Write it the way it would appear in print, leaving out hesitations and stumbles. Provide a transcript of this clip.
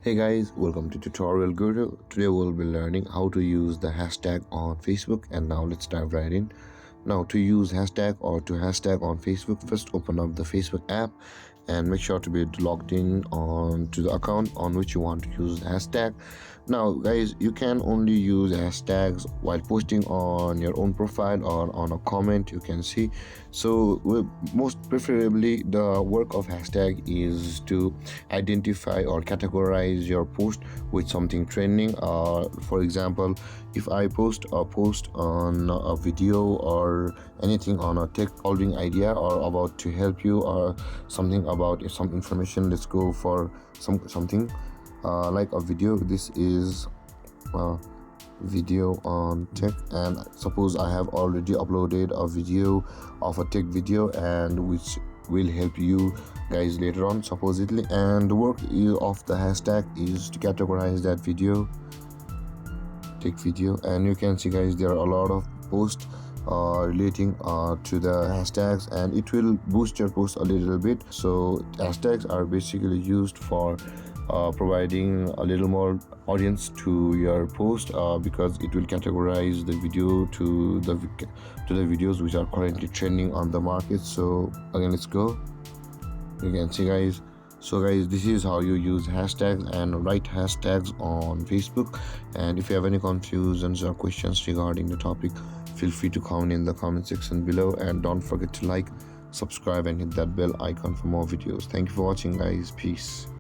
Hey guys, welcome to Tutorial Guru. Today we'll be learning how to use the hashtag on Facebook, and now let's dive right in. Now, to use hashtag or to hashtag on Facebook, first open up the Facebook app and make sure to be logged in on to the account on which you want to use the hashtag. Now guys, you can only use hashtags while posting on your own profile or on a comment, you can see. So most preferably, the work of hashtag is to identify or categorize your post with something trending. For example, if I post a post on a video or anything on a tech solving idea or about to help you or something about some information, let's go for something like a video. This is a video on tech, and suppose I have already uploaded a video of a tech video and which will help you guys later on supposedly, and the work of the hashtag is to categorize that video, tech video. And you can see guys, there are a lot of posts relating to the hashtags, and it will boost your post a little bit. So hashtags are basically used for providing a little more audience to your post, because it will categorize the video to the videos which are currently trending on the market. So again, let's go. You can see guys, so guys, this is how you use hashtags and write hashtags on Facebook. And if you have any confusions or questions regarding the topic, feel free to comment in the comment section below, and don't forget to like, subscribe and hit that bell icon for more videos. Thank you for watching guys. Peace.